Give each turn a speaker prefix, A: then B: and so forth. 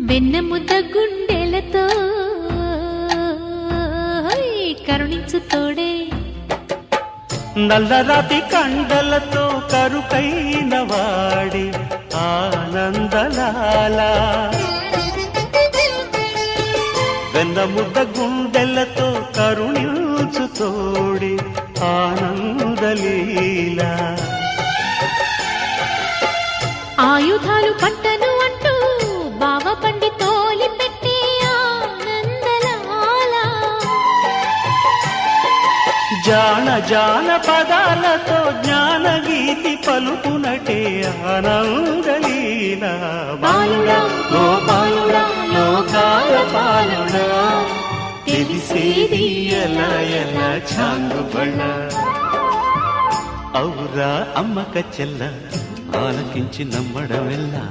A: వెన్నెముద్ద గుండెలతో కరుణించు తోడే
B: నల్లరాతి కండలతో కరుకైన వాడి ఆనందలాల వెన్నముద్ద గుండెలతో కరుణించు తోడి ఆనందలీల
A: ఆయుధాలు పట్టను అంటూ బావ పండి తోలి పెట్టి ఆనందలాల
B: జాన జాన పదాలతో జ్ఞానగీతి పలుకునటే ఆనందలీల బాలుడా ఓ బాలుడా లోకాల పాలుడా తెలిసేది ఎలా ఎలా చాంగుబళ్ళ ఔరా అమ్మక చెల్ల ఆలకించి నమ్మడమెల్లా